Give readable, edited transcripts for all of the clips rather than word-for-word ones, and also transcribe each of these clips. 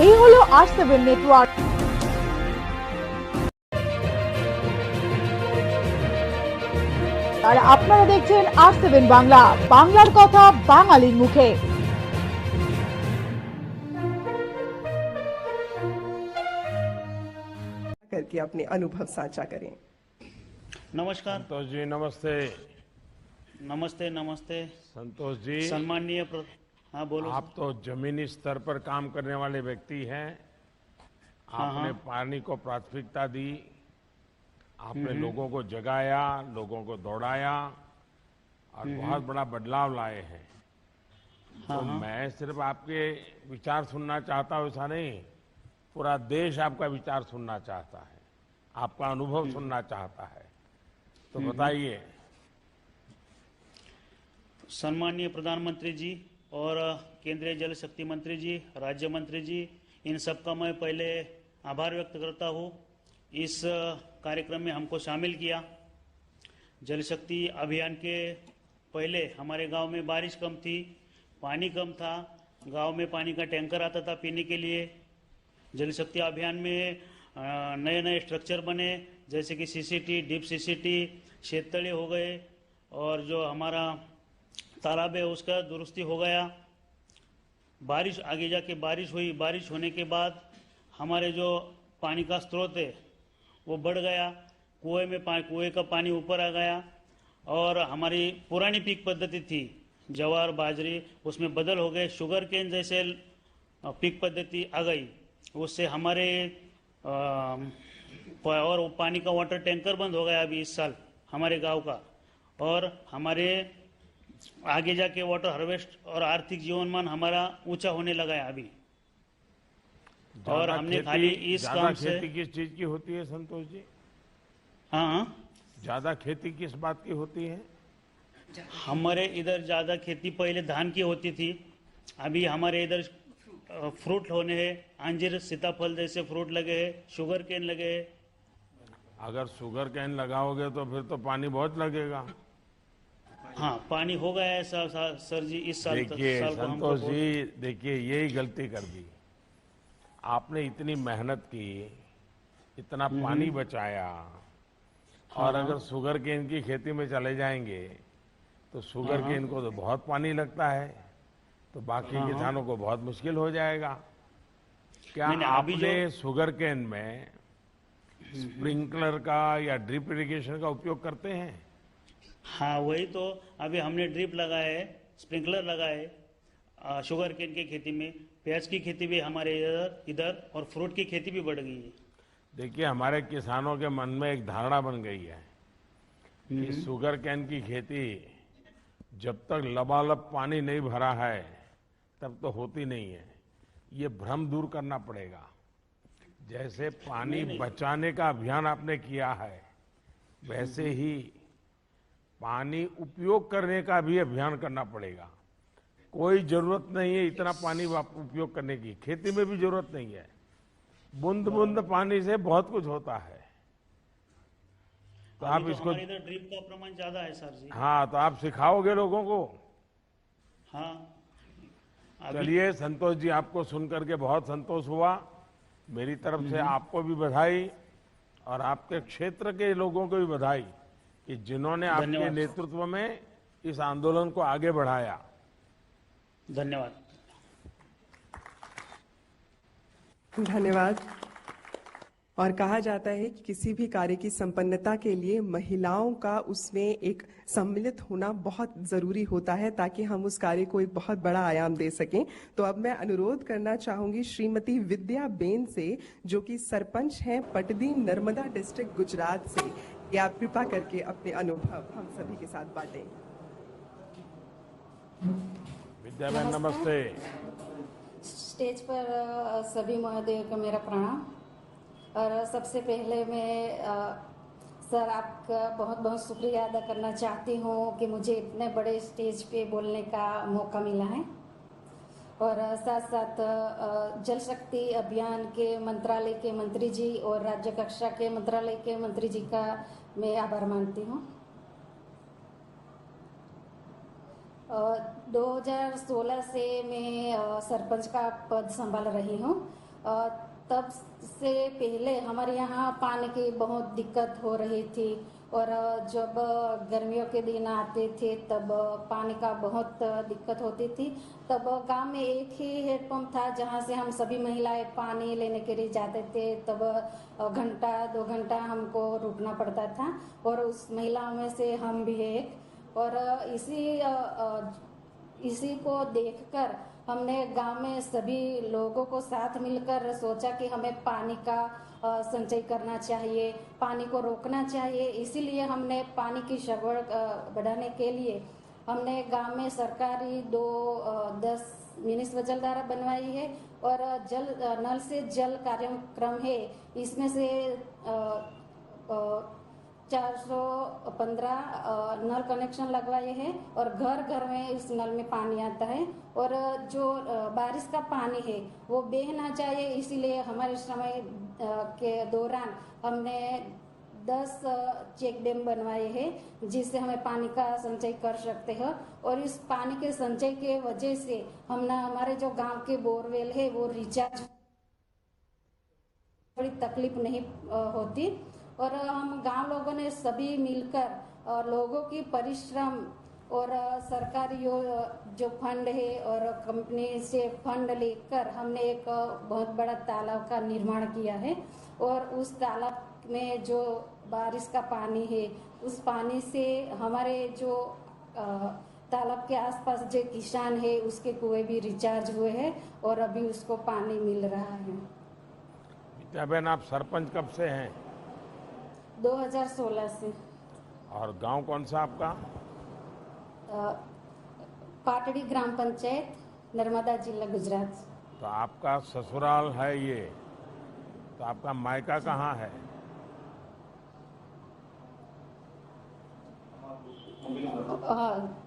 এই হলো R7 network. আর আপনারা দেখছেন R7 বাংলা, বাংলার কথা বাঙালির মুখে। करके अपने अनुभव साझा करें। नमस्कार संतोष जी नमस्ते। नमस्ते नमस्ते संतोष जी सम्माननीय हाँ बोलो आप तो जमीनी स्तर पर काम करने वाले व्यक्ति हैं। आपने पानी को प्राथमिकता दी, आपने लोगों को जगाया, लोगों को दौड़ाया और बहुत बड़ा बदलाव लाए हैं। तो मैं सिर्फ आपके विचार सुनना चाहता हूं ऐसा नहीं, पूरा देश आपका विचार सुनना चाहता है, आपका अनुभव सुनना चाहता है। तो बताइए। सम्माननीय प्रधानमंत्री जी और केंद्रीय जल शक्ति मंत्री जी, राज्य मंत्री जी, इन सबका मैं पहले आभार व्यक्त करता हूँ। इस कार्यक्रम में हमको शामिल किया। जल शक्ति अभियान के पहले हमारे गांव में बारिश कम थी, पानी कम था, गांव में पानी का टैंकर आता था पीने के लिए। जल शक्ति अभियान में नए नए स्ट्रक्चर बने, जैसे कि सीसीटी, डीप सीसीटी, शेततले हो गए और जो हमारा तालाब है उसका दुरुस्ती हो गया। बारिश आगे जाके बारिश हुई, बारिश होने के बाद हमारे जो पानी का स्रोत है वो बढ़ गया, कुएं का पानी ऊपर आ गया और हमारी पुरानी पीक पद्धति थी ज्वार बाजरी, उसमें बदल हो गए, शुगर केन जैसे पीक पद्धति आ गई। उससे हमारे और पानी का वाटर टैंकर बंद हो गया अभी इस साल हमारे गांव का, और हमारे आगे जाके वाटर हार्वेस्ट और आर्थिक जीवनमान हमारा ऊंचा होने लगा है अभी। और हमने खाली इस काम से खेती किस चीज की होती है संतोष जी? हाँ, ज्यादा खेती किस बात की होती है? हमारे इधर ज्यादा खेती पहले धान की होती थी, अभी हमारे इधर फ्रूट होने हैं, अंजीर सीताफल जैसे फ्रूट लगे हैं, शुगर केन लगे हैं। अगर शुगर कैन लगाओगे तो फिर तो पानी बहुत लगेगा। हाँ, पानी हो गया है सर जी इस साल। देखिए संतोष जी, देखिए यही गलती कर दी आपने। इतनी मेहनत की, इतना पानी बचाया, और अगर शुगर केन की खेती में चले जाएंगे तो शुगर केन को तो बहुत पानी लगता है, तो बाकी किसानों को बहुत मुश्किल हो जाएगा। क्या आपने शुगर केन में स्प्रिंकलर का या ड्रिप इरिगेशन का उपयोग करते हैं? हाँ, वही तो अभी हमने ड्रिप लगाए, स्प्रिंकलर लगाए शुगर केन की खेती में। प्याज की खेती भी हमारे इधर और फ्रूट की खेती भी बढ़ गई है। देखिए हमारे किसानों के मन में एक धारणा बन गई है कि शुगर केन की खेती जब तक लबालब पानी नहीं भरा है तब तो होती नहीं है। ये भ्रम दूर करना पड़ेगा। जैसे पानी बचाने का अभियान आपने किया है, वैसे ही पानी उपयोग करने का भी अभियान करना पड़ेगा। कोई जरूरत नहीं है इतना पानी उपयोग करने की, खेती में भी जरूरत नहीं है। बूंद बूंद पानी से बहुत कुछ होता है। तो आप इसको, इधर ड्रिप का प्रमाण ज्यादा है सर जी। हाँ, तो आप सिखाओगे लोगों को? हाँ। चलिए संतोष जी, आपको सुनकर के बहुत संतोष हुआ। मेरी तरफ से आपको भी बधाई और आपके क्षेत्र के लोगों को भी बधाई कि जिन्होंने आपके नेतृत्व में इस आंदोलन को आगे बढ़ाया। धन्यवाद। धन्यवाद। और कहा जाता है कि किसी भी कार्य की संपन्नता के लिए महिलाओं का उसमें एक सम्मिलित होना बहुत जरूरी होता है, ताकि हम उस कार्य को एक बहुत बड़ा आयाम दे सकें। तो अब मैं अनुरोध करना चाहूंगी श्रीमती विद्या बेन से, जो कि सरपंच हैं पटदी नर्मदा डिस्ट्रिक्ट गुजरात से, कि आप कृपा करके अपने अनुभव हम सभी के साथ बांटें। विद्या बेन नमस्ते। स्टेज पर सभी महोदयों को मेरा प्रणाम। और सबसे पहले मैं सर आपका बहुत बहुत शुक्रिया अदा करना चाहती हूँ कि मुझे इतने बड़े स्टेज पे बोलने का मौका मिला है। और साथ साथ जल शक्ति अभियान के मंत्रालय के मंत्री जी और राज्य कक्षा के मंत्रालय के मंत्री जी का मैं आभार मानती हूँ। 2016 से मैं सरपंच का पद संभाल रही हूँ तब से पहले हमारे यहाँ पानी की बहुत दिक्कत हो रही थी और जब गर्मियों के दिन आते थे तब पानी का बहुत दिक्कत होती थी। तब गांव में एक ही हैंडपंप था जहां से हम सभी महिलाएं पानी लेने के लिए जाते थे। तब घंटा 2 घंटा हमको रुकना पड़ता था और उस महिलाओं में से हम भी एक। और इसी को देखकर हमने गांव में सभी लोगों को साथ मिलकर सोचा कि हमें पानी का संचय करना चाहिए, पानी को रोकना चाहिए। इसीलिए हमने पानी की सगवड़ बढ़ाने के लिए हमने गांव में सरकारी 10 मिनी स्वजलधारा बनवाई है और नल से जल कार्यक्रम है। इसमें से 415 नल कनेक्शन लगवाए हैं और घर घर में इस नल में पानी आता है। और जो बारिश का पानी है वो बह ना जाए, इसीलिए हमारे समय के दौरान हमने 10 चेक डैम बनवाए हैं जिससे हमें पानी का संचय कर सकते हैं। और इस पानी के संचय के वजह से हमारे जो गांव के बोरवेल है वो रिचार्ज थोड़ी तकलीफ नहीं होती। और हम गांव लोगों ने सभी मिलकर लोगों की परिश्रम और सरकारी जो फंड है और कंपनी से फंड लेकर हमने एक बहुत बड़ा तालाब का निर्माण किया है। और उस तालाब में जो बारिश का पानी है उस पानी से हमारे जो तालाब के आसपास जो किसान है उसके कुएं भी रिचार्ज हुए हैं और अभी उसको पानी मिल रहा है। विद्याबेन, आप सरपंच कब से हैं? 2016 से। और गांव कौन सा आपका? पाटड़ी ग्राम पंचायत, नर्मदा जिला, गुजरात। तो आपका ससुराल है ये, तो आपका मायका कहाँ है?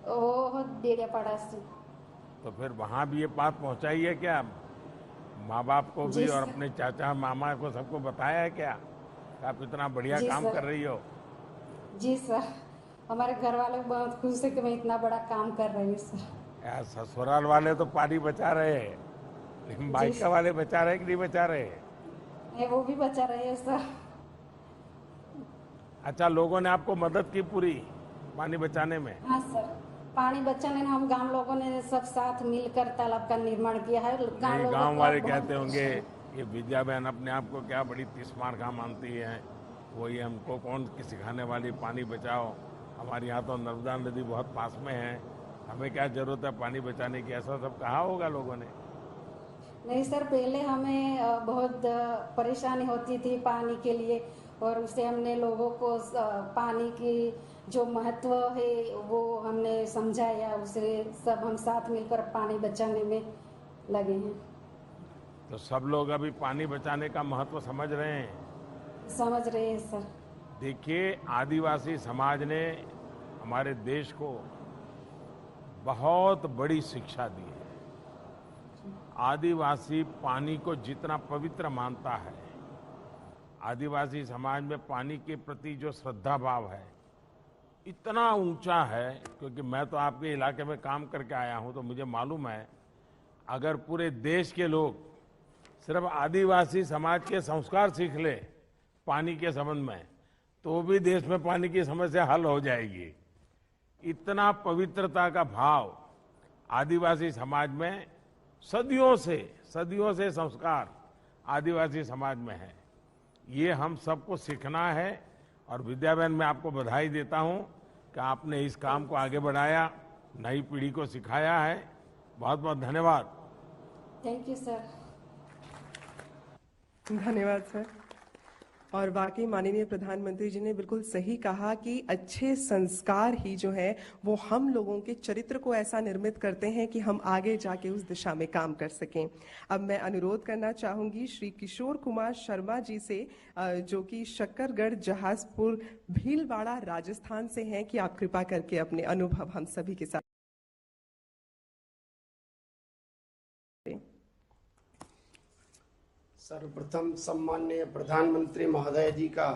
वो देड़ियापाड़ा से। तो फिर वहाँ भी ये बात पहुँचाई है क्या? माँ बाप को भी और अपने चाचा मामा को सबको बताया है क्या आप इतना बढ़िया काम कर रही हो? जी सर, हमारे घर वाले बहुत खुश है कि मैं इतना बड़ा काम कर रही हूँ सर। यार, ससुराल वाले तो पानी बचा रहे हैं, लेकिन मायका वाले बचा रहे कि नहीं बचा रहे? वो भी बचा रहे हैं सर। अच्छा, लोगों ने आपको मदद की पूरी पानी बचाने में? हाँ सर, पानी बचाने में हम गांव लोगों ने सब साथ मिलकर तालाब का निर्माण किया है। गांव वाले कहते होंगे ये विद्याबेन अपने आप को क्या बड़ी तीसमार का मानती है, वो ये हमको कौन सिखाने वाली, पानी बचाओ, हमारे यहाँ तो नर्मदा नदी बहुत पास में है, हमें क्या जरूरत है पानी बचाने की, ऐसा सब कहा होगा लोगों ने? नहीं सर, पहले हमें बहुत परेशानी होती थी पानी के लिए और उससे हमने लोगों को पानी की जो महत्व है वो हमने समझाया, उसे सब हम साथ मिलकर पानी बचाने में लगे हैं। तो सब लोग अभी पानी बचाने का महत्व समझ रहे हैं? समझ रहे हैं सर। देखिए, आदिवासी समाज ने हमारे देश को बहुत बड़ी शिक्षा दी है। आदिवासी पानी को जितना पवित्र मानता है, आदिवासी समाज में पानी के प्रति जो श्रद्धा भाव है इतना ऊंचा है, क्योंकि मैं तो आपके इलाके में काम करके आया हूं तो मुझे मालूम है, अगर पूरे देश के लोग सिर्फ आदिवासी समाज के संस्कार सीख ले पानी के संबंध में, तो भी देश में पानी की समस्या हल हो जाएगी। इतना पवित्रता का भाव आदिवासी समाज में सदियों से संस्कार आदिवासी समाज में है। ये हम सबको सीखना है। और विद्याबेन, मैं आपको बधाई देता हूं कि आपने इस काम को आगे बढ़ाया, नई पीढ़ी को सिखाया है। बहुत बहुत धन्यवाद। Thank you sir. धन्यवाद सर। और वाकई माननीय प्रधानमंत्री जी ने बिल्कुल सही कहा कि अच्छे संस्कार ही जो है वो हम लोगों के चरित्र को ऐसा निर्मित करते हैं कि हम आगे जाके उस दिशा में काम कर सकें। अब मैं अनुरोध करना चाहूंगी श्री किशोर कुमार शर्मा जी से, जो कि शक्करगढ़ जहाजपुर भीलवाड़ा राजस्थान से हैं, कि आप कृपा करके अपने अनुभव हम सभी के साथ। सर्वप्रथम सम्माननीय प्रधानमंत्री महोदय जी का,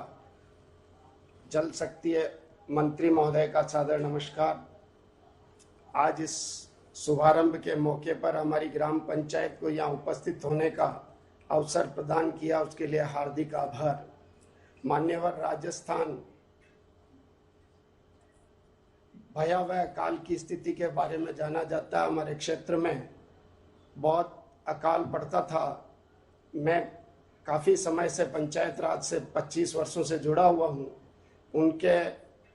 जल शक्ति मंत्री महोदय का सादर नमस्कार। आज इस शुभारंभ के मौके पर हमारी ग्राम पंचायत को यहाँ उपस्थित होने का अवसर प्रदान किया उसके लिए हार्दिक आभार। मान्यवर, राजस्थान भयावह काल की स्थिति के बारे में जाना जाता है। हमारे क्षेत्र में बहुत अकाल पड़ता था। मैं काफ़ी समय से पंचायत राज से 25 वर्षों से जुड़ा हुआ हूँ। उनके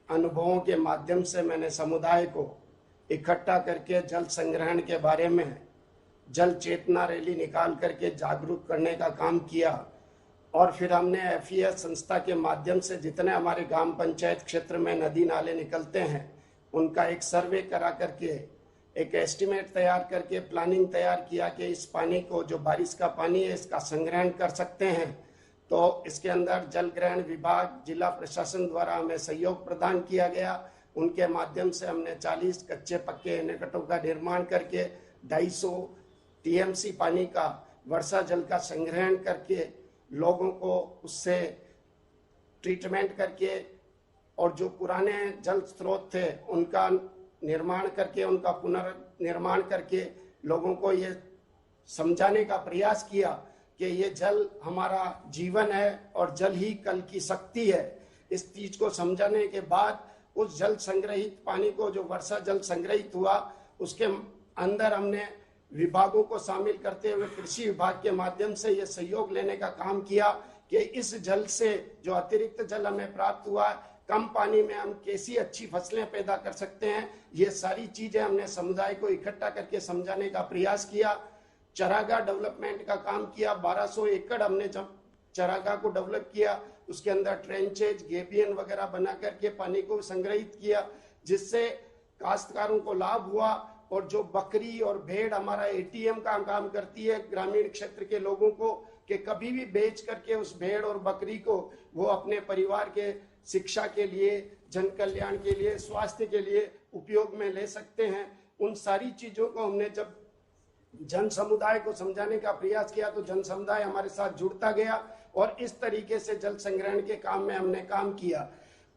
अनुभवों के माध्यम से मैंने समुदाय को इकट्ठा करके जल संग्रहण के बारे में जल चेतना रैली निकाल करके जागरूक करने का काम किया। और फिर हमने FES संस्था के माध्यम से जितने हमारे ग्राम पंचायत क्षेत्र में नदी नाले निकलते हैं उनका एक सर्वे करा करके एक एस्टिमेट तैयार करके प्लानिंग तैयार किया कि इस पानी को, जो बारिश का पानी है, इसका संग्रहण कर सकते हैं। तो इसके अंदर जल ग्रहण विभाग, जिला प्रशासन द्वारा हमें सहयोग प्रदान किया गया। उनके माध्यम से हमने 40 कच्चे पक्के एनीकटों का निर्माण करके 250 TMC पानी का वर्षा जल का संग्रहण करके लोगों को उससे ट्रीटमेंट करके और जो पुराने जल स्रोत थे उनका निर्माण करके, उनका पुनर्निर्माण करके लोगों को ये समझाने का प्रयास किया कि ये जल हमारा जीवन है और जल ही कल की शक्ति है। इस चीज को समझाने के बाद उस जल संग्रहित पानी को, जो वर्षा जल संग्रहित हुआ, उसके अंदर हमने विभागों को शामिल करते हुए कृषि विभाग के माध्यम से ये सहयोग लेने का काम किया कि इस जल से जो अतिरिक्त जल हमें प्राप्त हुआ, कम पानी में हम कैसी अच्छी फसलें पैदा कर सकते हैं। ये सारी चीजें हमने समुदाय को इकट्ठा करके समझाने का प्रयास किया। चरागाह डेवलपमेंट का काम किया। 1200 एकड़ हमने जब चरागाह को डेवलप किया, उसके अंदर ट्रेंचेज, गेबियन वगैरह बना करके पानी को संग्रहित किया, जिससे काश्तकारों को लाभ हुआ। और जो बकरी और भेड़ हमारा ATM का काम करती है ग्रामीण क्षेत्र के लोगों को, कि कभी भी बेच करके उस भेड़ और बकरी को वो अपने परिवार के शिक्षा के लिए, जन कल्याण के लिए, स्वास्थ्य के लिए उपयोग में ले सकते हैं। उन सारी चीजों को हमने जब जन समुदाय को समझाने का प्रयास किया तो जन समुदाय हमारे साथ जुड़ता गया और इस तरीके से जल संग्रहण के काम में हमने काम किया।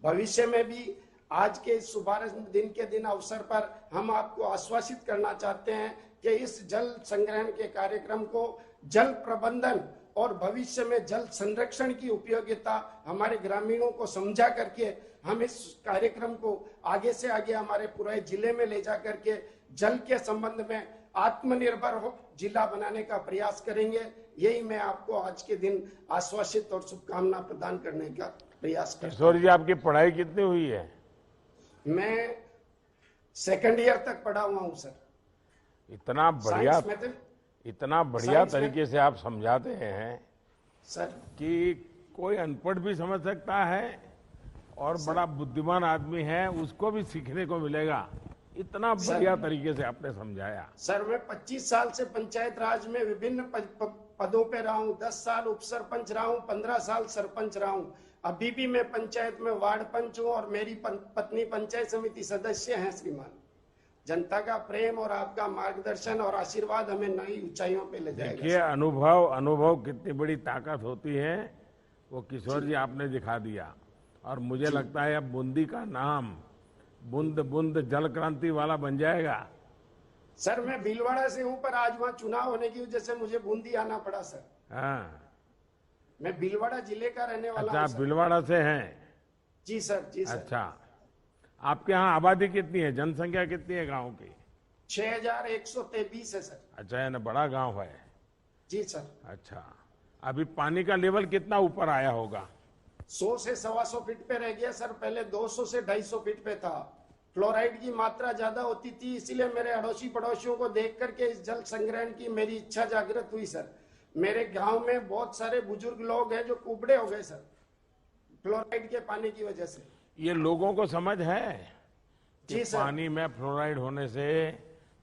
भविष्य में भी आज के शुभारंभ दिन के दिन अवसर पर हम आपको आश्वासित करना चाहते हैं कि इस जल संग्रहण के कार्यक्रम को जल प्रबंधन और भविष्य में जल संरक्षण की उपयोगिता हमारे ग्रामीणों को समझा करके हम इस कार्यक्रम को आगे से आगे हमारे पूरे जिले में ले जा करके जल के संबंध में आत्मनिर्भर हो जिला बनाने का प्रयास करेंगे। यही मैं आपको आज के दिन आश्वासित और शुभकामना प्रदान करने का प्रयास करता हूं। किशोर जी, आपकी पढ़ाई कितनी हुई है? मैं 2nd ईयर तक पढ़ा हुआ हूँ सर। इतना बढ़िया तरीके से आप समझाते हैं सर कि कोई अनपढ़ भी समझ सकता है और बड़ा बुद्धिमान आदमी है उसको भी सीखने को मिलेगा। इतना बढ़िया तरीके से आपने समझाया। सर, मैं 25 साल से पंचायत राज में विभिन्न पदों पे रहा हूँ। 10 साल उप सरपंच रहा हूँ, 15 साल सरपंच रहा हूँ। अभी भी मैं पंचायत में वार्ड पंच हूँ और मेरी पत्नी पंचायत समिति सदस्य हैं। श्रीमान, जनता का प्रेम और आपका मार्गदर्शन और आशीर्वाद हमें नई ऊंचाइयों पे ले जाएगा। देखिए, अनुभव कितनी बड़ी ताकत होती है वो किशोर जी आपने दिखा दिया। और मुझे लगता है अब बूंदी का नाम बूंद बूंद जल क्रांति वाला बन जाएगा। सर, मैं भीलवाड़ा से हूँ पर आज वहाँ चुनाव होने की वजह से मुझे बूंदी आना पड़ा सर। हाँ, मैं भीलवाड़ा जिले का रहने वाला हूँ। अच्छा, भीलवाड़ा से हैं? जी सर, जी सर। अच्छा, आपके यहाँ आबादी कितनी है, जनसंख्या कितनी है गांव की? 6123 है सर। अच्छा, यानी बड़ा गांव है। जी सर। अच्छा, अभी पानी का लेवल कितना ऊपर आया होगा? 100 से 125 फीट पे रह गया सर। पहले 200 से 250 फीट पे था। फ्लोराइड की मात्रा ज्यादा होती थी, इसीलिए मेरे अड़ोसी पड़ोसियों को देख करके इस जल संग्रहण की मेरी इच्छा जागृत हुई सर। मेरे गांव में बहुत सारे बुजुर्ग लोग हैं जो कुबड़े हो गए सर फ्लोराइड के पानी की वजह से। ये लोगों को समझ है जी कि सर। पानी में फ्लोराइड होने से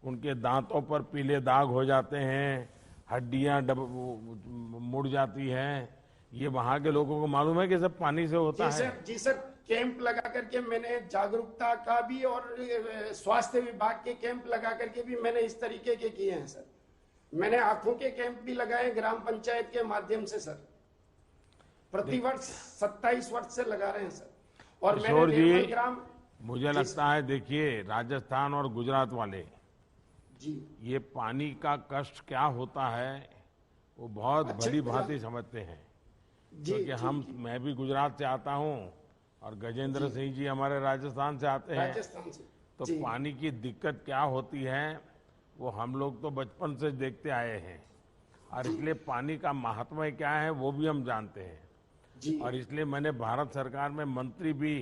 उनके दांतों पर पीले दाग हो जाते हैं, हड्डियां मुड़ जाती हैं। ये वहां के लोगों को मालूम है कि सब पानी से होता है? जी सर, कैंप लगा करके मैंने जागरूकता का भी और स्वास्थ्य विभाग के कैंप लगा करके भी मैंने इस तरीके के किए हैं सर। मैंने आंखों के कैंप भी लगाए ग्राम पंचायत के माध्यम से सर। प्रतिवर्ष 27 वर्ष से लगा रहे हैं सर। और किशोर जी, ग्राम, मुझे लगता है, देखिए, राजस्थान और गुजरात वाले जी, ये पानी का कष्ट क्या होता है वो बहुत अच्छी भली तरह- भांति समझते हैं, जी क्योंकि जी, मैं भी गुजरात से आता हूँ और गजेंद्र सिंह जी हमारे राजस्थान से आते हैं। राजस्थान से तो जी पानी की दिक्कत क्या होती है वो हम लोग तो बचपन से देखते आए हैं, और इसलिए पानी का महात्म्य क्या है वो भी हम जानते हैं। जी और इसलिए मैंने भारत सरकार में मंत्री भी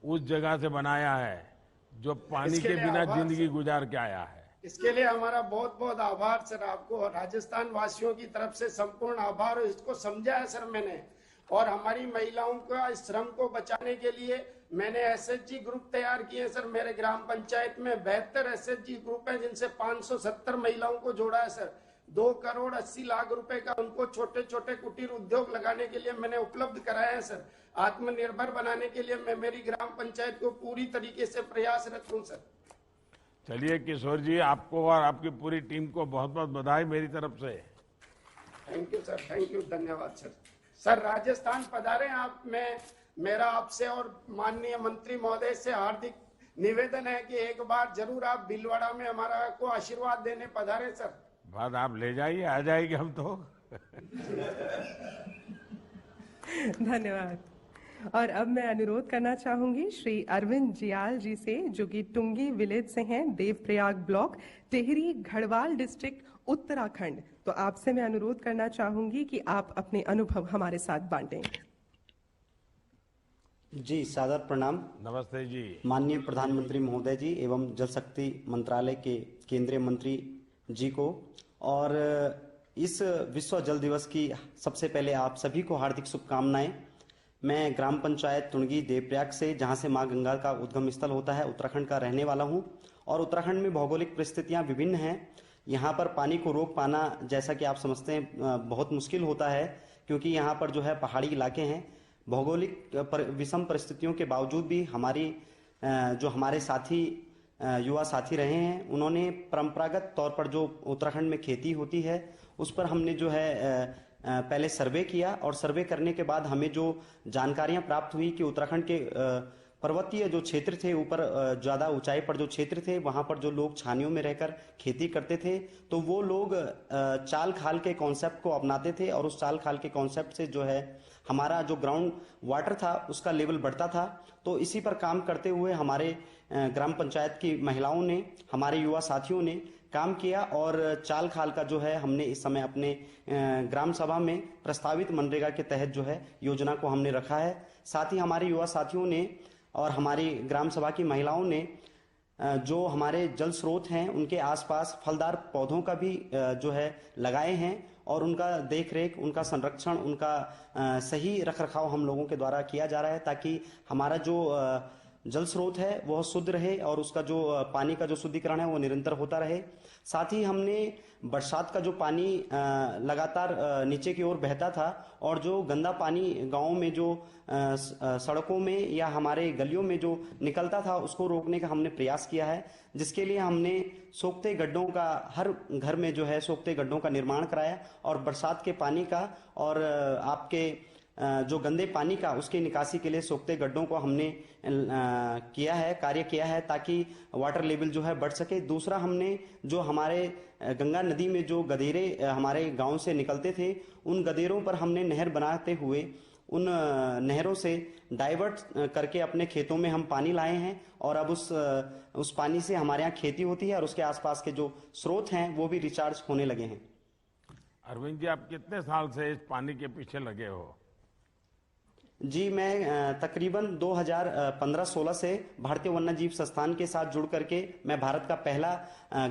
उस जगह से बनाया है जो पानी इसके के लिए बिना आभार जिंदगी सर। गुजार के आया है। इसके लिए हमारा बहुत बहुत आभार सर, आपको राजस्थान वासियों की तरफ से संपूर्ण आभार। और इसको समझा है सर मैंने, और हमारी महिलाओं का इस श्रम को बचाने के लिए मैंने एसएचजी ग्रुप तैयार किए सर। मेरे ग्राम पंचायत में 72 एसएचजी ग्रुप हैं, जिनसे 570 महिलाओं को जोड़ा है सर। 2 करोड़ 80 लाख रुपए का उनको छोटे छोटे कुटीर उद्योग लगाने के लिए मैंने उपलब्ध कराया है सर। आत्मनिर्भर बनाने के लिए मैं मेरी ग्राम पंचायत को पूरी तरीके से प्रयासरत हूँ सर। चलिए किशोर जी, आपको और आपकी पूरी टीम को बहुत बहुत बधाई मेरी तरफ से। Thank you sir, thank you, धन्यवाद सर। सर राजस्थान पधारे आप, मेरा आपसे और माननीय मंत्री महोदय से हार्दिक निवेदन है कि एक बार जरूर आप भीलवाड़ा में हमारा को आशीर्वाद देने पधारे सर। बात आप ले जाइए, आ जाएंगे हम तो। धन्यवाद। और अब मैं अनुरोध करना चाहूंगी श्री अरविंद जियाल जी से, जो कि टुंगी विलेज से हैं, देवप्रयाग ब्लॉक, टिहरी गढ़वाल डिस्ट्रिक्ट, उत्तराखंड। तो आपसे मैं अनुरोध करना चाहूंगी कि आप अपने अनुभव हमारे साथ बांटें। जी सादर प्रणाम। नमस्ते जी। माननीय प्रधानमंत्री महोदय जी एवं जल शक्ति मंत्रालय के केंद्रीय मंत्री जी को, और इस विश्व जल दिवस की सबसे पहले आप सभी को हार्दिक शुभकामनाएं। मैं ग्राम पंचायत टुंगी देवप्रयाग से, जहां से मां गंगा का उद्गम स्थल होता है, उत्तराखंड का रहने वाला हूं। और उत्तराखंड में भौगोलिक परिस्थितियां विभिन्न हैं। यहाँ पर पानी को रोक पाना, जैसा कि आप समझते हैं, बहुत मुश्किल होता है, क्योंकि यहाँ पर जो है पहाड़ी इलाके हैं। भौगोलिक विषम परिस्थितियों के बावजूद भी जो हमारे साथी युवा साथी रहे हैं, उन्होंने परंपरागत तौर पर जो उत्तराखंड में खेती होती है उस पर हमने जो है पहले सर्वे किया, और सर्वे करने के बाद हमें जो जानकारियां प्राप्त हुई कि उत्तराखंड के पर्वतीय जो क्षेत्र थे, ऊपर ज्यादा ऊंचाई पर जो क्षेत्र थे, वहां पर जो लोग छानियों में रहकर खेती करते थे, तो वो लोग चाल खाल के कॉन्सेप्ट को अपनाते थे, और उस चाल खाल के कॉन्सेप्ट से जो है हमारा जो ग्राउंड वाटर था उसका लेवल बढ़ता था। तो इसी पर काम करते हुए हमारे ग्राम पंचायत की महिलाओं ने, हमारे युवा साथियों ने काम किया, और चाल खाल का जो है हमने इस समय अपने ग्राम सभा में प्रस्तावित मनरेगा के तहत जो है योजना को हमने रखा है। साथ ही हमारे युवा साथियों ने और हमारी ग्राम सभा की महिलाओं ने जो हमारे जल स्रोत हैं उनके आसपास फलदार पौधों का भी जो है लगाए हैं, और उनका देख रेख, उनका संरक्षण, उनका सही रख रखाव हम लोगों के द्वारा किया जा रहा है, ताकि हमारा जो जल स्रोत है वह शुद्ध रहे और उसका जो पानी का जो शुद्धिकरण है वो निरंतर होता रहे। साथ ही हमने बरसात का जो पानी लगातार नीचे की ओर बहता था, और जो गंदा पानी गांवों में जो सड़कों में या हमारे गलियों में जो निकलता था, उसको रोकने का हमने प्रयास किया है, जिसके लिए हमने सोखते गड्ढों का, हर घर में जो है सोखते गड्ढों का निर्माण कराया, और बरसात के पानी का और आपके जो गंदे पानी का, उसकी निकासी के लिए सोखते गड्ढों को हमने कार्य किया है, ताकि वाटर लेवल जो है बढ़ सके। दूसरा, हमने जो हमारे गंगा नदी में जो गदेरे हमारे गांव से निकलते थे, उन गदेरों पर हमने नहर बनाते हुए उन नहरों से डाइवर्ट करके अपने खेतों में हम पानी लाए हैं, और अब उस पानी से हमारे यहाँ खेती होती है, और उसके आसपास के जो स्रोत हैं वो भी रिचार्ज होने लगे हैं। अरविंद जी, आप कितने साल से इस पानी के पीछे लगे हो? जी, मैं तकरीबन 2015-16 से भारतीय वन्यजीव संस्थान के साथ जुड़ करके मैं भारत का पहला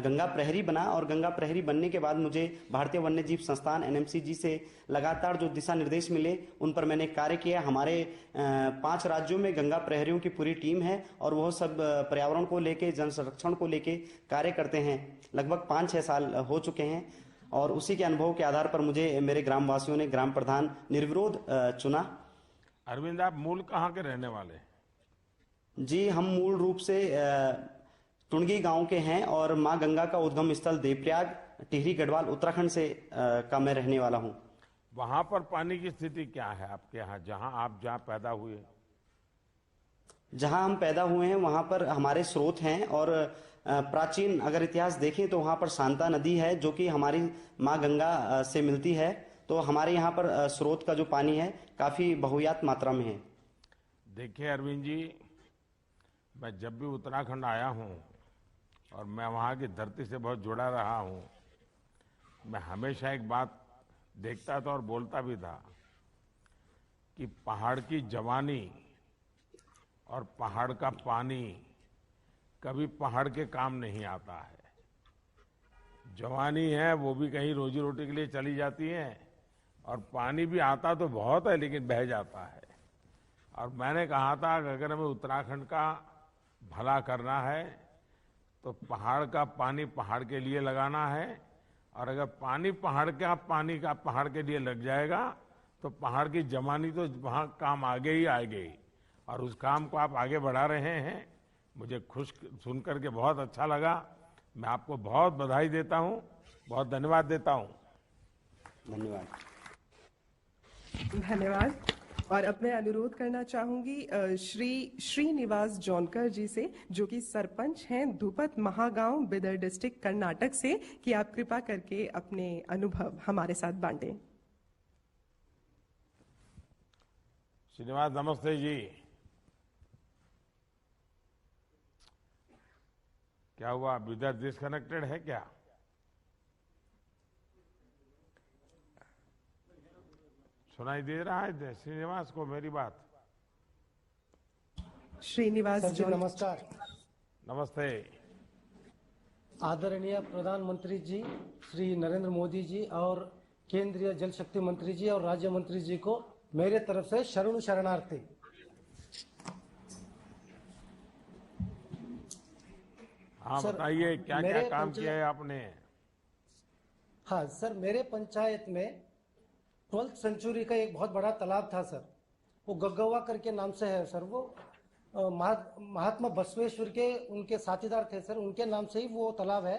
गंगा प्रहरी बना, और गंगा प्रहरी बनने के बाद मुझे भारतीय वन्यजीव संस्थान NMCG से लगातार जो दिशा निर्देश मिले उन पर मैंने कार्य किया। हमारे 5 राज्यों में गंगा प्रहरियों की पूरी टीम है, और वह सब पर्यावरण को लेके, जन संरक्षण को लेके कार्य करते हैं। लगभग 5-6 साल हो चुके हैं, और उसी के अनुभव के आधार पर मुझे मेरे ग्रामवासियों ने ग्राम प्रधान निर्विरोध चुना। अरविंद, आप मूल कहाँ के रहने वाले? जी, हम मूल रूप से टुंगी गांव के हैं, और मां गंगा का उद्गम स्थल देवप्रयाग, टिहरी गढ़वाल, उत्तराखंड से का मैं रहने वाला हूं। वहां पर पानी की स्थिति क्या है आपके यहाँ, जहां आप पैदा हुए? जहां हम पैदा हुए हैं वहां पर हमारे स्रोत हैं और प्राचीन अगर इतिहास देखें तो वहां पर शांता नदी है जो कि हमारी माँ गंगा से मिलती है। तो हमारे यहाँ पर स्रोत का जो पानी है काफी बहुयात मात्रा में है। देखिए अरविंद जी, मैं जब भी उत्तराखंड आया हूँ और मैं वहाँ की धरती से बहुत जुड़ा रहा हूँ, मैं हमेशा एक बात देखता था और बोलता भी था कि पहाड़ की जवानी और पहाड़ का पानी कभी पहाड़ के काम नहीं आता है। जवानी है वो भी कहीं रोजी रोटी के लिए चली जाती है और पानी भी आता तो बहुत है लेकिन बह जाता है। और मैंने कहा था कि अगर हमें उत्तराखंड का भला करना है तो पहाड़ का पानी पहाड़ के लिए लगाना है, और अगर पानी का पहाड़ के लिए लग जाएगा तो पहाड़ की जवानी तो वहाँ काम आगे ही आएगी। और उस काम को आप आगे बढ़ा रहे हैं, मुझे खुश सुनकर के बहुत अच्छा लगा। मैं आपको बहुत बधाई देता हूँ, बहुत धन्यवाद देता हूँ। धन्यवाद। धन्यवाद। और अब मैं अनुरोध करना चाहूंगी श्री श्रीनिवास जौनकर जी से, जो कि सरपंच हैं धुपत महागांव, बिदर डिस्ट्रिक्ट, कर्नाटक से, कि आप कृपा करके अपने अनुभव हमारे साथ बांटें। श्रीनिवास नमस्ते जी। क्या हुआ, बिदर डिस्कनेक्टेड है क्या? सुनाई दे रहा है श्रीनिवास को मेरी बात? श्रीनिवास सर जी नमस्कार। नमस्ते। आदरणीय प्रधानमंत्री जी श्री नरेंद्र मोदी जी और केंद्रीय जल शक्ति मंत्री जी और राज्य मंत्री जी को मेरे तरफ से शरणु शरणार्थी। हाँ सर, बताइए क्या क्या काम किया है आपने? हाँ सर, मेरे पंचायत में 12th सेंचुरी का एक बहुत बड़ा तालाब था सर, वो गग्गवा करके नाम से है सर। वो महात्मा बसवेश्वर के उनके साथीदार थे सर, उनके नाम से ही वो तालाब है।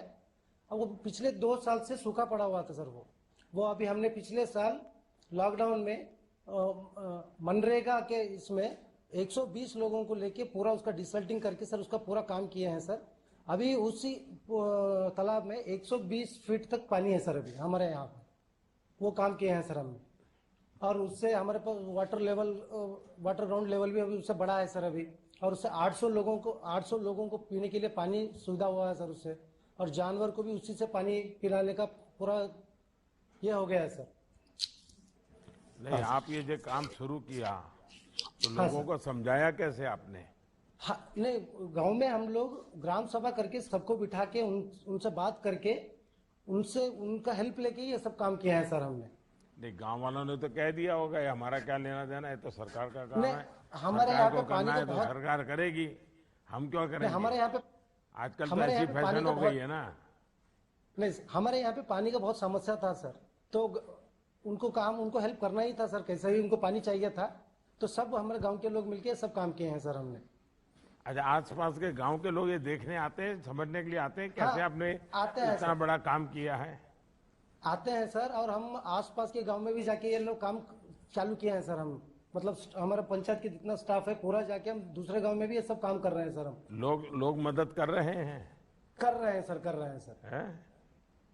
अब वो पिछले 2 साल से सूखा पड़ा हुआ था सर। वो अभी हमने पिछले साल लॉकडाउन में मनरेगा के इसमें 120 लोगों को लेके पूरा उसका डिसल्टिंग करके सर उसका पूरा काम किए हैं सर। अभी उसी तालाब में 120 फीट तक पानी है सर अभी हमारे यहाँ पर, वो काम किए हैं सर हमने। और उससे हमारे पास वाटर ग्राउंड लेवल भी अभी उससे बड़ा है सर अभी। और उससे 800 लोगों को पीने के लिए पानी सुविधा हुआ है सर उससे। और जानवर को भी उसी से पानी पिलाने का पूरा ये हो गया है सर। नहीं, आप ये जो काम शुरू किया तो हाँ लोगों को समझाया कैसे आपने? हाँ, नहीं, गांव में हम लोग ग्राम सभा करके सबको बिठा के उनसे बात करके उनसे उनका हेल्प लेके ये सब काम किया है सर हमने। नहीं, गांव वालों ने तो कह दिया होगा ये हमारा क्या लेना देना है, तो सरकार का काम है। हमारे यहाँ पे पानी तो सरकार करेगी, हम क्यों करेंगे? हमारे यहाँ पे आजकल तो ऐसी फैशन हो गई है ना। नहीं, हमारे यहाँ पे पानी का बहुत समस्या था सर, तो उनको हेल्प करना ही था सर। कैसे भी उनको पानी चाहिए था, तो सब हमारे गांव के लोग मिलके सब काम किए हैं सर हमने। अच्छा, आसपास के गांव के लोग ये देखने आते हैं, समझने के लिए आते हैं कैसे हाँ, आपने आते इतना बड़ा काम किया है? आते हैं सर, और हम आसपास के गांव में भी जाके ये लोग काम चालू किए हैं सर। हम मतलब हमारे पंचायत के जितना स्टाफ है पूरा जाके हम दूसरे गांव में भी ये सब काम कर रहे हैं सर। हम लोग मदद कर रहे हैं? कर रहे हैं सर। है?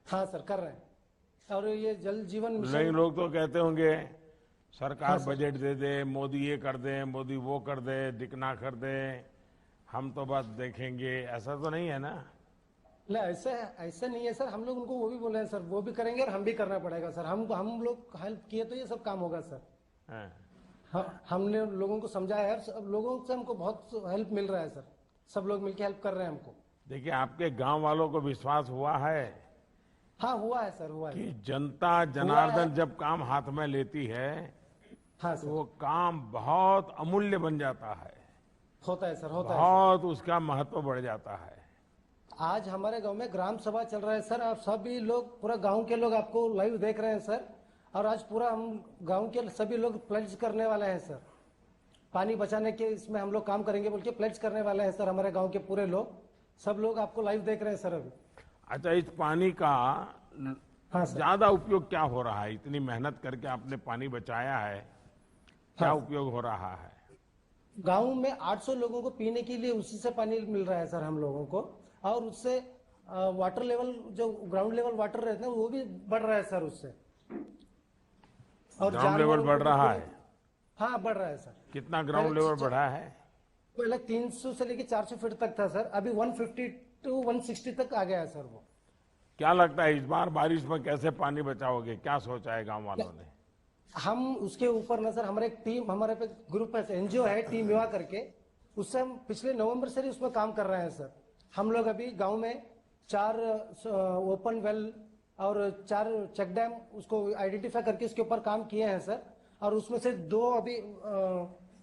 हाँ सर, कर रहे हैं। और ये जल जीवन मिशन, नहीं, लोग तो कहते होंगे सरकार बजट दे दे, मोदी ये कर दे, मोदी वो कर दे, दिखना कर दे, हम तो बस देखेंगे। ऐसा तो नहीं है ना? नहीं, ऐसे नहीं है सर। हम लोग उनको वो भी बोल रहे हैं सर, वो भी करेंगे और हम भी करना पड़ेगा सर। हम लोग हेल्प किए तो ये सब काम होगा सर। हमने लोगों को समझाया है, सब लोगों से हमको बहुत हेल्प मिल रहा है सर। सब लोग मिलकर हेल्प कर रहे हैं हमको। देखिए, आपके गांव वालों को विश्वास हुआ है? हाँ, हुआ है सर, हुआ है कि जनता जनार्दन जब काम हाथ में लेती है, हाँ तो वो काम बहुत अमूल्य बन जाता है। होता है सर, होता है। बहुत उसका महत्व बढ़ जाता है। आज हमारे गांव में ग्राम सभा चल रहा है सर। आप सभी लोग, पूरा गांव के लोग आपको लाइव देख रहे हैं सर। और आज पूरा हम गांव के सभी लोग प्लेज करने वाले हैं सर। पानी बचाने के इसमें हम लोग काम करेंगे बोल के प्लेज करने वाले हैं सर। हमारे गांव के पूरे लोग, सब लोग आपको लाइव देख रहे हैं सर अभी। अच्छा, इस पानी का हाँ सर। ज्यादा उपयोग क्या हो रहा है? इतनी मेहनत करके आपने पानी बचाया है, क्या उपयोग हो रहा है? गांव में 800 लोगों को पीने के लिए उसी से पानी मिल रहा है सर हम लोगों को, और उससे वाटर लेवल जो ग्राउंड लेवल वाटर रहता है वो भी बढ़ रहा है सर उससे। और ग्राउंड लेवल बढ़ रहा है? हाँ बढ़ रहा है सर। कितना ग्राउंड लेवल बढ़ा है? पहले 300 से लेके 400 फीट तक था सर, अभी 150 to 160 तक आ गया है सर वो। क्या लगता है इस बार बारिश में कैसे पानी बचाओगे? क्या सोचा है गांव वालों ने? हम उसके ऊपर ना सर, हमारे एक टीम, हमारे पे ग्रुप है, एनजीओ है टीम युवा करके, उससे हम पिछले नवंबर से ही उसमें काम कर रहे हैं सर। हम लोग अभी गांव में 4 ओपन वेल और 4 चेक डैम उसको आइडेंटिफाई करके उसके ऊपर काम किए हैं सर, और उसमें से 2 अभी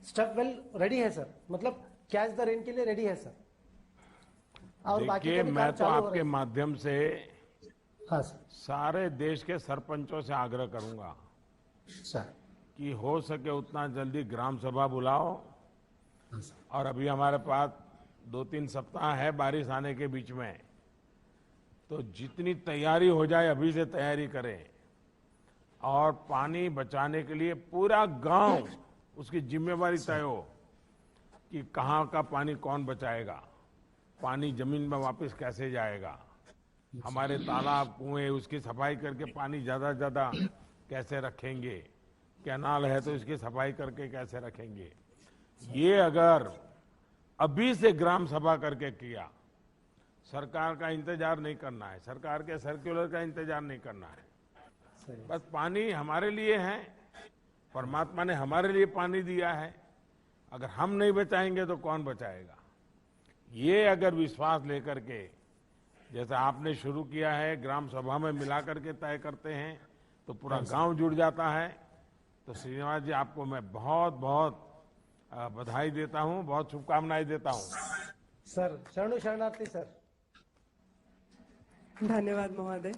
स्टेप वेल रेडी है सर, मतलब कैच द रेन के लिए रेडी है सर। और बाकी देखिए, मैं तो आपके माध्यम से हाँ सर, सारे देश के सरपंचों से आग्रह करूंगा सर कि हो सके उतना जल्दी ग्राम सभा बुलाओ, और अभी हमारे पास 2-3 सप्ताह है बारिश आने के बीच में, तो जितनी तैयारी हो जाए अभी से तैयारी करें, और पानी बचाने के लिए पूरा गांव उसकी जिम्मेवारी तय हो कि कहाँ का पानी कौन बचाएगा, पानी जमीन में वापस कैसे जाएगा, हमारे तालाब कुएं उसकी सफाई करके पानी ज्यादा से ज्यादा कैसे रखेंगे, कैनाल है तो इसकी सफाई करके कैसे रखेंगे। ये अगर अभी से ग्राम सभा करके किया, सरकार का इंतजार नहीं करना है, सरकार के सर्कुलर का इंतजार नहीं करना है, बस पानी हमारे लिए है, परमात्मा ने हमारे लिए पानी दिया है, अगर हम नहीं बचाएंगे तो कौन बचाएगा। ये अगर विश्वास लेकर के जैसा आपने शुरू किया है, ग्राम सभा में मिला करके तय करते हैं तो पूरा गांव जुड़ जाता है। तो श्रीनिवास जी, आपको मैं बहुत बहुत बधाई देता हूं, बहुत शुभकामनाएं देता हूं। सर शरणु शरणार्थी सर। धन्यवाद महोदय।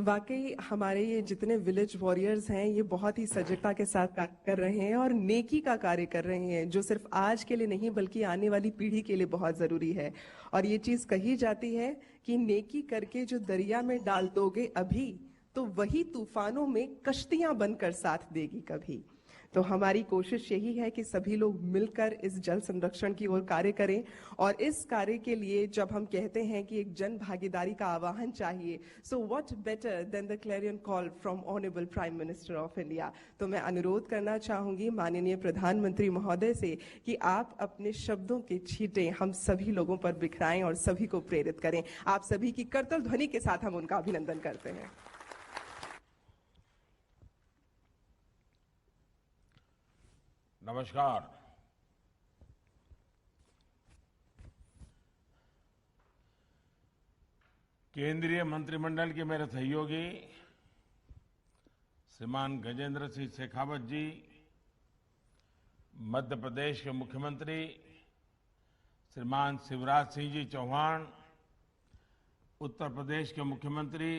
वाकई हमारे ये जितने विलेज वॉरियर्स हैं ये बहुत ही सजगता के साथ कार्य कर रहे हैं और नेकी का कार्य कर रहे हैं, जो सिर्फ आज के लिए नहीं बल्कि आने वाली पीढ़ी के लिए बहुत जरूरी है। और ये चीज कही जाती है कि नेकी करके जो दरिया में डाल दोगे अभी, तो वही तूफानों में कश्तियां बनकर साथ देगी कभी। तो हमारी कोशिश यही है कि सभी लोग मिलकर इस जल संरक्षण की ओर कार्य करें, और इस कार्य के लिए जब हम कहते हैं कि एक जन भागीदारी का आह्वान चाहिए, so what better than the Clarion call from honourable prime minister of India. तो मैं अनुरोध करना चाहूंगी माननीय प्रधानमंत्री महोदय से कि आप अपने शब्दों के छींटे हम सभी लोगों पर बिखराएं और सभी को प्रेरित करें। आप सभी की करतल ध्वनि के साथ हम उनका अभिनंदन करते हैं। नमस्कार। केंद्रीय मंत्रिमंडल के मेरे सहयोगी श्रीमान गजेंद्र सिंह शेखावत जी, मध्य प्रदेश के मुख्यमंत्री श्रीमान शिवराज सिंह जी चौहान, उत्तर प्रदेश के मुख्यमंत्री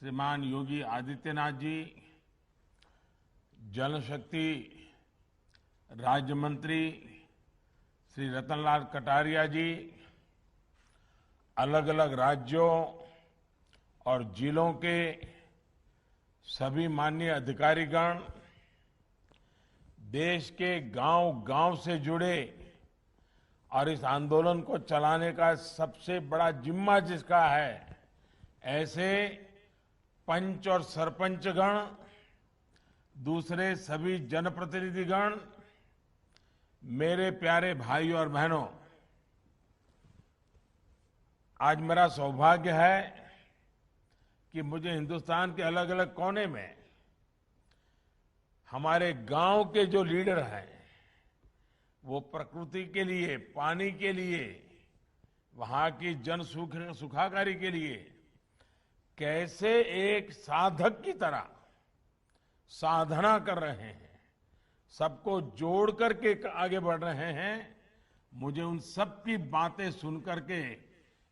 श्रीमान योगी आदित्यनाथ जी, जल शक्ति राज्य मंत्री श्री रतनलाल कटारिया जी, अलग अलग राज्यों और जिलों के सभी माननीय अधिकारीगण, देश के गांव-गांव से जुड़े और इस आंदोलन को चलाने का सबसे बड़ा जिम्मा जिसका है, ऐसे पंच और सरपंचगण, दूसरे सभी जनप्रतिनिधिगण, मेरे प्यारे भाई और बहनों, आज मेरा सौभाग्य है कि मुझे हिंदुस्तान के अलग अलग कोने में हमारे गांव के जो लीडर हैं, वो प्रकृति के लिए, पानी के लिए, वहां की जन सुखाकारी के लिए कैसे एक साधक की तरह साधना कर रहे हैं, सबको जोड़ करके आगे बढ़ रहे हैं। मुझे उन सब की बातें सुन करके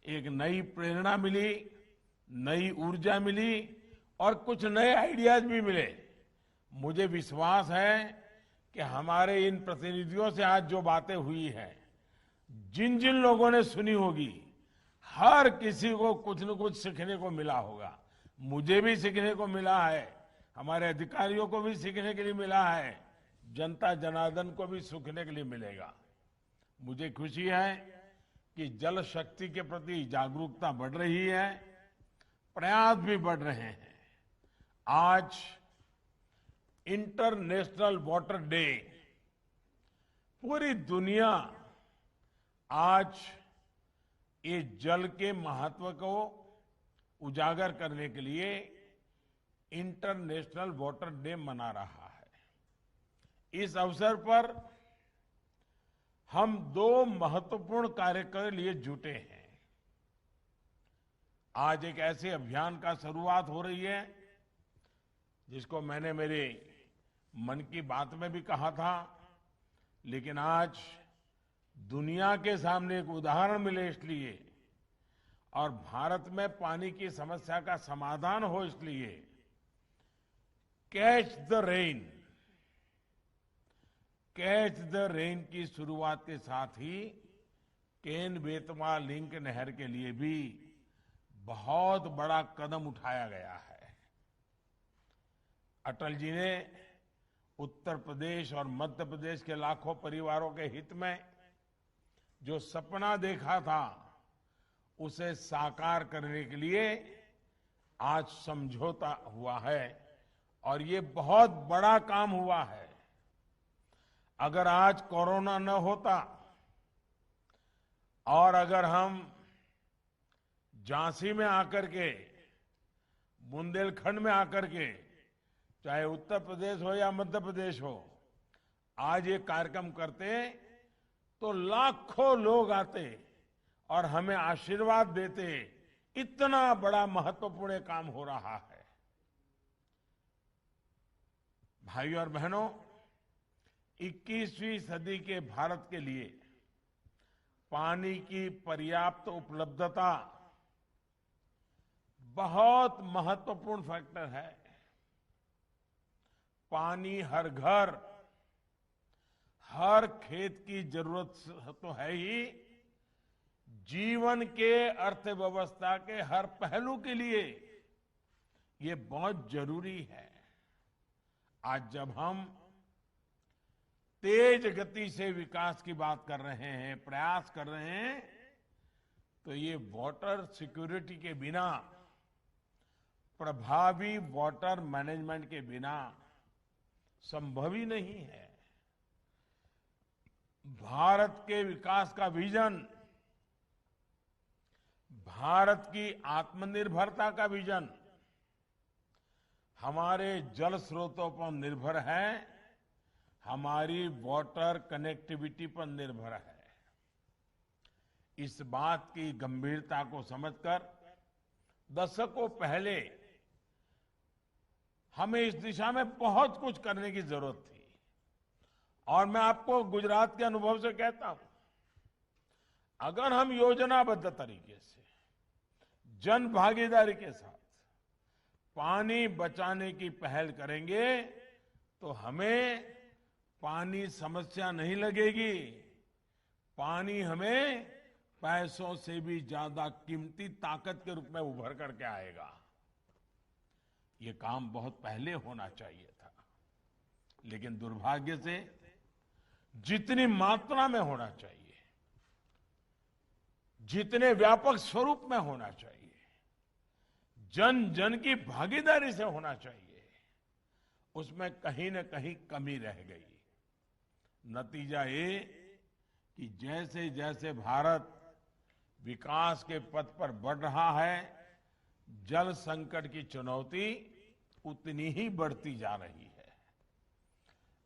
एक नई प्रेरणा मिली, नई ऊर्जा मिली और कुछ नए आइडियाज भी मिले। मुझे विश्वास है कि हमारे इन प्रतिनिधियों से आज जो बातें हुई हैं, जिन जिन लोगों ने सुनी होगी, हर किसी को कुछ न कुछ सीखने को मिला होगा। मुझे भी सीखने को मिला है, हमारे अधिकारियों को भी सीखने के लिए मिला है। जनता जनार्दन को भी सूखने के लिए मिलेगा। मुझे खुशी है कि जल शक्ति के प्रति जागरूकता बढ़ रही है, प्रयास भी बढ़ रहे हैं। आज इंटरनेशनल वाटर डे, पूरी दुनिया आज ये जल के महत्व को उजागर करने के लिए इंटरनेशनल वाटर डे मना रहा है। इस अवसर पर हम दो महत्वपूर्ण कार्य के लिए जुटे हैं। आज एक ऐसे अभियान का शुरुआत हो रही है जिसको मैंने मेरे मन की बात में भी कहा था, लेकिन आज दुनिया के सामने एक उदाहरण मिले इसलिए, और भारत में पानी की समस्या का समाधान हो इसलिए catch the rain, catch the rain की शुरुआत के साथ ही केन बेतवा लिंक नहर के लिए भी बहुत बड़ा कदम उठाया गया है। अटल जी ने उत्तर प्रदेश और मध्य प्रदेश के लाखों परिवारों के हित में जो सपना देखा था उसे साकार करने के लिए आज समझौता हुआ है, और ये बहुत बड़ा काम हुआ है। अगर आज कोरोना न होता और अगर हम झांसी में आकर के, बुंदेलखंड में आकर के, चाहे उत्तर प्रदेश हो या मध्य प्रदेश हो, आज ये कार्यक्रम करते तो लाखों लोग आते और हमें आशीर्वाद देते। इतना बड़ा महत्वपूर्ण काम हो रहा है। भाइयों और बहनों, 21वीं सदी के भारत के लिए पानी की पर्याप्त उपलब्धता बहुत महत्वपूर्ण फैक्टर है। पानी हर घर, हर खेत की जरूरत तो है ही, जीवन के अर्थव्यवस्था के हर पहलू के लिए ये बहुत जरूरी है। आज जब हम तेज गति से विकास की बात कर रहे हैं, प्रयास कर रहे हैं, तो ये वाटर सिक्योरिटी के बिना, प्रभावी वाटर मैनेजमेंट के बिना संभव ही नहीं है। भारत के विकास का विजन, भारत की आत्मनिर्भरता का विजन हमारे जल स्रोतों पर निर्भर है, हमारी वाटर कनेक्टिविटी पर निर्भर है। इस बात की गंभीरता को समझकर दशकों पहले हमें इस दिशा में बहुत कुछ करने की जरूरत थी। और मैं आपको गुजरात के अनुभव से कहता हूं, अगर हम योजनाबद्ध तरीके से, जन भागीदारी के साथ पानी बचाने की पहल करेंगे तो हमें पानी समस्या नहीं लगेगी। पानी हमें पैसों से भी ज्यादा कीमती ताकत के रूप में उभर करके आएगा। ये काम बहुत पहले होना चाहिए था, लेकिन दुर्भाग्य से जितनी मात्रा में होना चाहिए, जितने व्यापक स्वरूप में होना चाहिए, जन जन की भागीदारी से होना चाहिए, उसमें कहीं न कहीं कमी रह गई। नतीजा ये कि जैसे जैसे भारत विकास के पथ पर बढ़ रहा है, जल संकट की चुनौती उतनी ही बढ़ती जा रही है।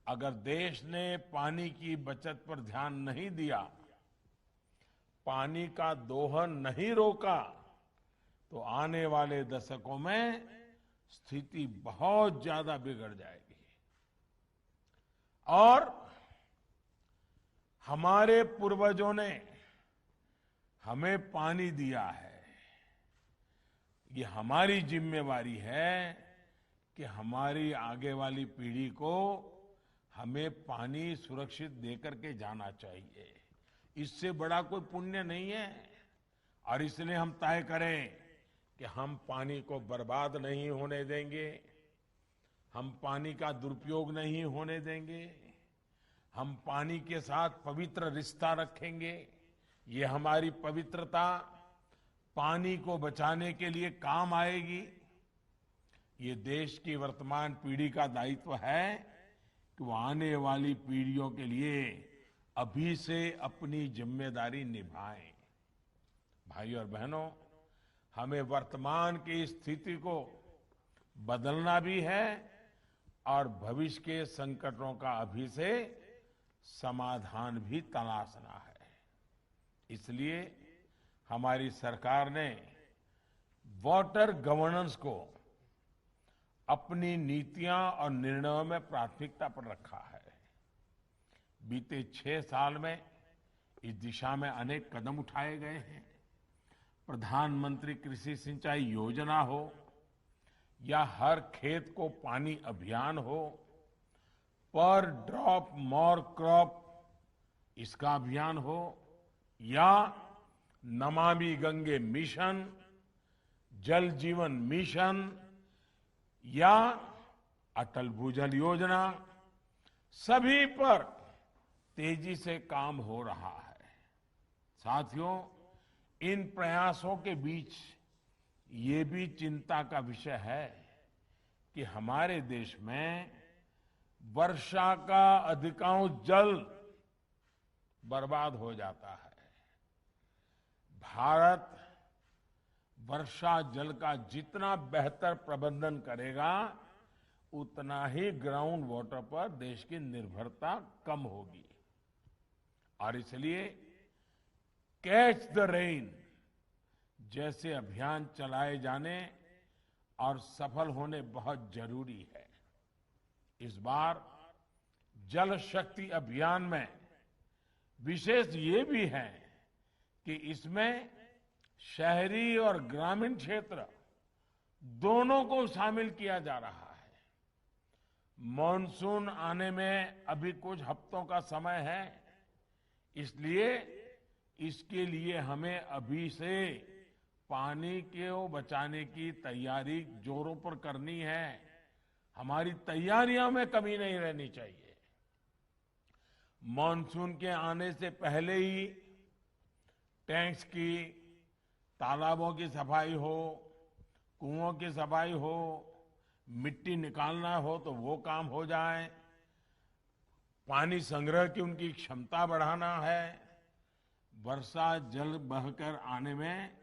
अगर देश ने पानी की बचत पर ध्यान नहीं दिया, पानी का दोहन नहीं रोका, तो आने वाले दशकों में स्थिति बहुत ज्यादा बिगड़ जाएगी। और हमारे पूर्वजों ने हमें पानी दिया है, ये हमारी जिम्मेवारी है कि हमारी आगे वाली पीढ़ी को हमें पानी सुरक्षित देकर के जाना चाहिए। इससे बड़ा कोई पुण्य नहीं है। और इसलिए हम तय करें कि हम पानी को बर्बाद नहीं होने देंगे, हम पानी का दुरुपयोग नहीं होने देंगे। हम पानी के साथ पवित्र रिश्ता रखेंगे। ये हमारी पवित्रता पानी को बचाने के लिए काम आएगी। ये देश की वर्तमान पीढ़ी का दायित्व है कि वो आने वाली पीढ़ियों के लिए अभी से अपनी जिम्मेदारी निभाएं। भाई और बहनों, हमें वर्तमान की स्थिति को बदलना भी है और भविष्य के संकटों का अभी से समाधान भी तलाशना है। इसलिए हमारी सरकार ने वाटर गवर्नेंस को अपनी नीतियां और निर्णयों में प्राथमिकता पर रखा है। बीते 6 साल में इस दिशा में अनेक कदम उठाए गए हैं। प्रधानमंत्री कृषि सिंचाई योजना हो या हर खेत को पानी अभियान हो, पर ड्रॉप मोर क्रॉप इसका अभियान हो, या नमामि गंगे मिशन, जल जीवन मिशन या अटल भूजल योजना, सभी पर तेजी से काम हो रहा है। साथियों, इन प्रयासों के बीच ये भी चिंता का विषय है कि हमारे देश में वर्षा का अधिकांश जल बर्बाद हो जाता है। भारत वर्षा जल का जितना बेहतर प्रबंधन करेगा, उतना ही ग्राउंड वाटर पर देश की निर्भरता कम होगी। और इसलिए कैच द रेन जैसे अभियान चलाए जाने और सफल होने बहुत जरूरी है। इस बार जल शक्ति अभियान में विशेष ये भी है कि इसमें शहरी और ग्रामीण क्षेत्र दोनों को शामिल किया जा रहा है। मॉनसून आने में अभी कुछ हफ्तों का समय है, इसलिए इसके लिए हमें अभी से पानी को बचाने की तैयारी जोरों पर करनी है। हमारी तैयारियों में कमी नहीं रहनी चाहिए। मॉनसून के आने से पहले ही टैंक्स की, तालाबों की सफाई हो, कुओं की सफाई हो, मिट्टी निकालना हो तो वो काम हो जाए, पानी संग्रह की उनकी क्षमता बढ़ाना है, वर्षा जल बहकर आने में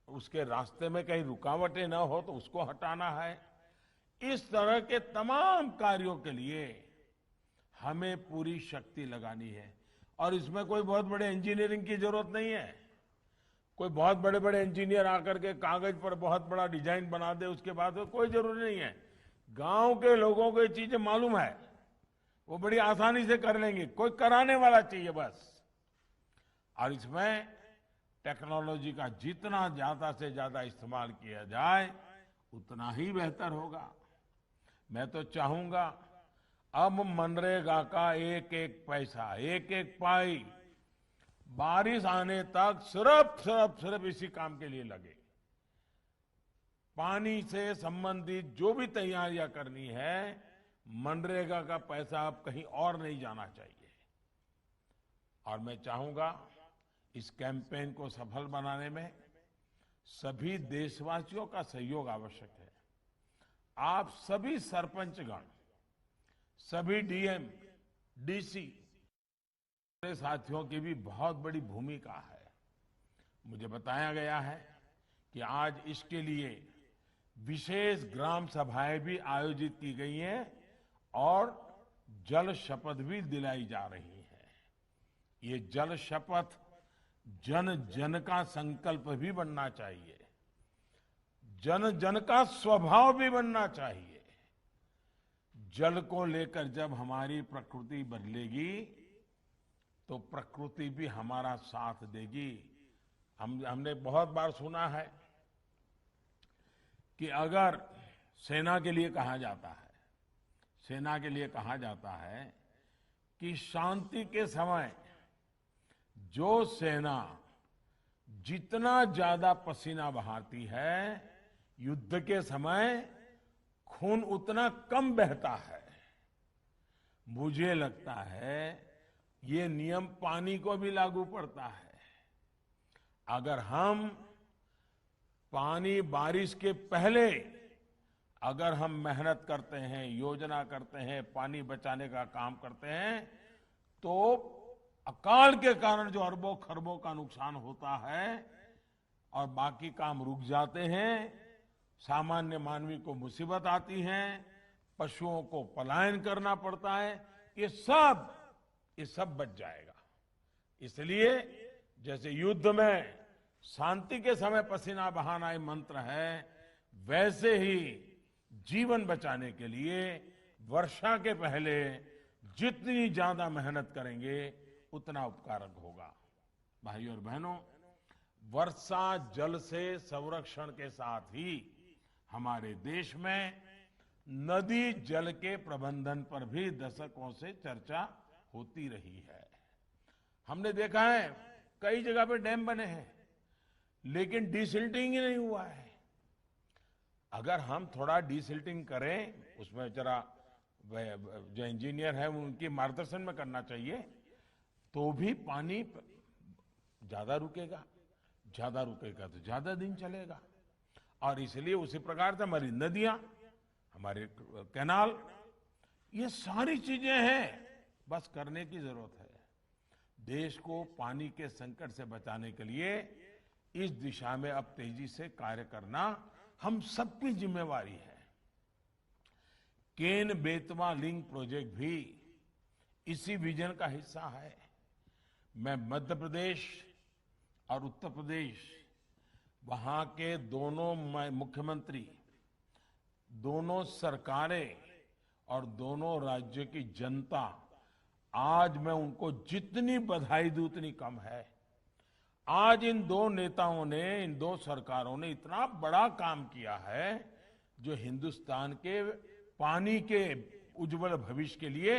उसके रास्ते में कहीं रुकावटें न हो तो उसको हटाना है। इस तरह के तमाम कार्यों के लिए हमें पूरी शक्ति लगानी है। और इसमें कोई बहुत बड़े इंजीनियरिंग की जरूरत नहीं है। कोई बहुत बड़े बड़े इंजीनियर आकर के कागज पर बहुत बड़ा डिजाइन बना दे, उसके बाद तो कोई जरूरी नहीं है। गांव के लोगों को ये चीजें मालूम है, वो बड़ी आसानी से कर लेंगे। कोई कराने वाला चाहिए बस। और इसमें टेक्नोलॉजी का जितना ज्यादा से ज्यादा इस्तेमाल किया जाए उतना ही बेहतर होगा। मैं तो चाहूंगा अब मनरेगा का एक एक पैसा, एक एक पाई बारिश आने तक सिर्फ इसी काम के लिए लगे। पानी से संबंधित जो भी तैयारियां करनी है, मनरेगा का पैसा अब कहीं और नहीं जाना चाहिए। और मैं चाहूंगा इस कैंपेन को सफल बनाने में सभी देशवासियों का सहयोग आवश्यक है। आप सभी सरपंचगण, सभी डीएम, डीसी, साथियों की भी बहुत बड़ी भूमिका है। मुझे बताया गया है कि आज इसके लिए विशेष ग्राम सभाएं भी आयोजित की गई हैं और जल शपथ भी दिलाई जा रही है। ये जल शपथ जन जन का संकल्प भी बनना चाहिए, जन जन का स्वभाव भी बनना चाहिए। जल को लेकर जब हमारी प्रकृति बदलेगी तो प्रकृति भी हमारा साथ देगी। हमने बहुत बार सुना है कि अगर सेना के लिए कहा जाता है कि शांति के समय जो सेना जितना ज्यादा पसीना बहाती है, युद्ध के समय खून उतना कम बहता है। मुझे लगता है ये नियम पानी को भी लागू पड़ता है। अगर हम पानी बारिश के पहले अगर हम मेहनत करते हैं, योजना करते हैं, पानी बचाने का काम करते हैं, तो अकाल के कारण जो अरबों खरबों का नुकसान होता है और बाकी काम रुक जाते हैं, सामान्य मानवी को मुसीबत आती है, पशुओं को पलायन करना पड़ता है, ये सब बच जाएगा। इसलिए जैसे युद्ध में शांति के समय पसीना बहाना ये मंत्र है, वैसे ही जीवन बचाने के लिए वर्षा के पहले जितनी ज्यादा मेहनत करेंगे उतना उपकारक होगा। भाइयों और बहनों, वर्षा जल से संरक्षण के साथ ही हमारे देश में नदी जल के प्रबंधन पर भी दशकों से चर्चा होती रही है। हमने देखा है कई जगह पे डैम बने हैं, लेकिन डिसिल्टिंग ही नहीं हुआ है। अगर हम थोड़ा डिसिल्टिंग करें, उसमें जरा जो इंजीनियर है उनके मार्गदर्शन में करना चाहिए, तो भी पानी ज्यादा रुकेगा तो ज्यादा दिन चलेगा। और इसलिए उसी प्रकार से हमारी नदियां, हमारे कैनाल, ये सारी चीजें हैं, बस करने की जरूरत है। देश को पानी के संकट से बचाने के लिए इस दिशा में अब तेजी से कार्य करना हम सबकी जिम्मेवारी है। केन बेतवा लिंक प्रोजेक्ट भी इसी विजन का हिस्सा है। मैं मध्य प्रदेश और उत्तर प्रदेश, वहां के दोनों मुख्यमंत्री, दोनों सरकारें और दोनों राज्य की जनता, आज मैं उनको जितनी बधाई दूं उतनी कम है। आज इन दो नेताओं ने, इन दो सरकारों ने इतना बड़ा काम किया है जो हिंदुस्तान के पानी के उज्जवल भविष्य के लिए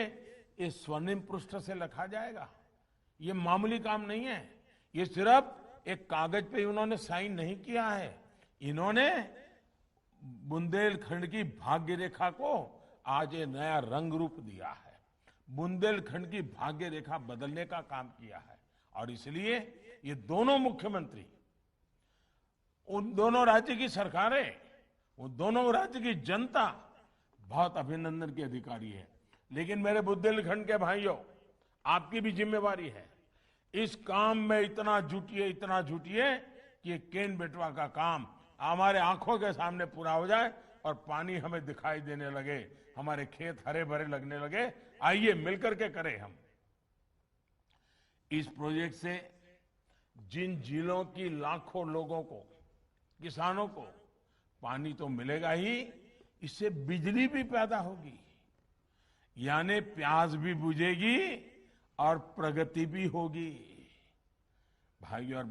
इस स्वर्णिम पृष्ठ से लिखा जाएगा। ये मामूली काम नहीं है। ये सिर्फ एक कागज पे उन्होंने साइन नहीं किया है, इन्होंने बुंदेलखंड की भाग्य रेखा को आज ये नया रंग रूप दिया है। बुंदेलखंड की भाग्य रेखा बदलने का काम किया है। और इसलिए ये दोनों मुख्यमंत्री, उन दोनों राज्य की सरकारें, उन दोनों राज्य की जनता बहुत अभिनंदन के अधिकारी है। लेकिन मेरे बुंदेलखंड के भाइयों, आपकी भी जिम्मेवारी है। इस काम में इतना जुटिए कि केन बेटवा का काम हमारे आंखों के सामने पूरा हो जाए और पानी हमें दिखाई देने लगे, हमारे खेत हरे भरे लगने लगे। आइए मिलकर के करें हम। इस प्रोजेक्ट से जिन जिलों की लाखों लोगों को, किसानों को पानी तो मिलेगा ही, इससे बिजली भी पैदा होगी, यानी प्यास भी बुझेगी और प्रगति भी होगी। भाइयों और